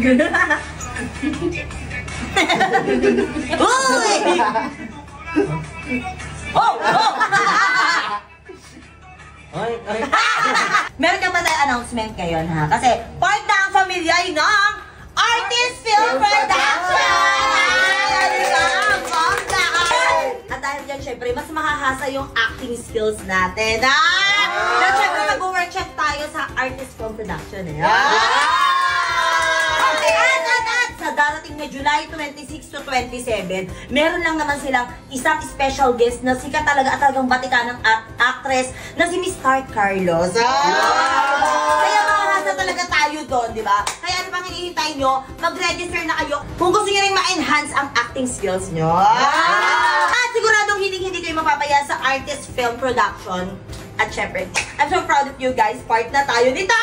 Uy! Oh! Oh! Ay, ay. Meron ka ba tayong announcement ngayon, ha? Kasi part na ang pamilya ng Artist Film Production! At dahil dyan, syempre, mas makahasa yung acting skills natin, ha? At syempre, mag-workshop tayo sa Artist Film Production, eh. At sa darating na July 26 to 27, meron lang naman silang isang special guest na sikat talaga at talagang batikanang actress na si Miss Star Carlos. Kaya makahasa talaga tayo doon, di ba? Kaya ano pang hinihintay nyo? Mag-register na kayo kung gusto nyo rin ma-enhance ang acting skills nyo. At siguradong hindi kayo mapapaya sa Artist Film Production. At syempre, I'm so proud of you guys. Part na tayo nito!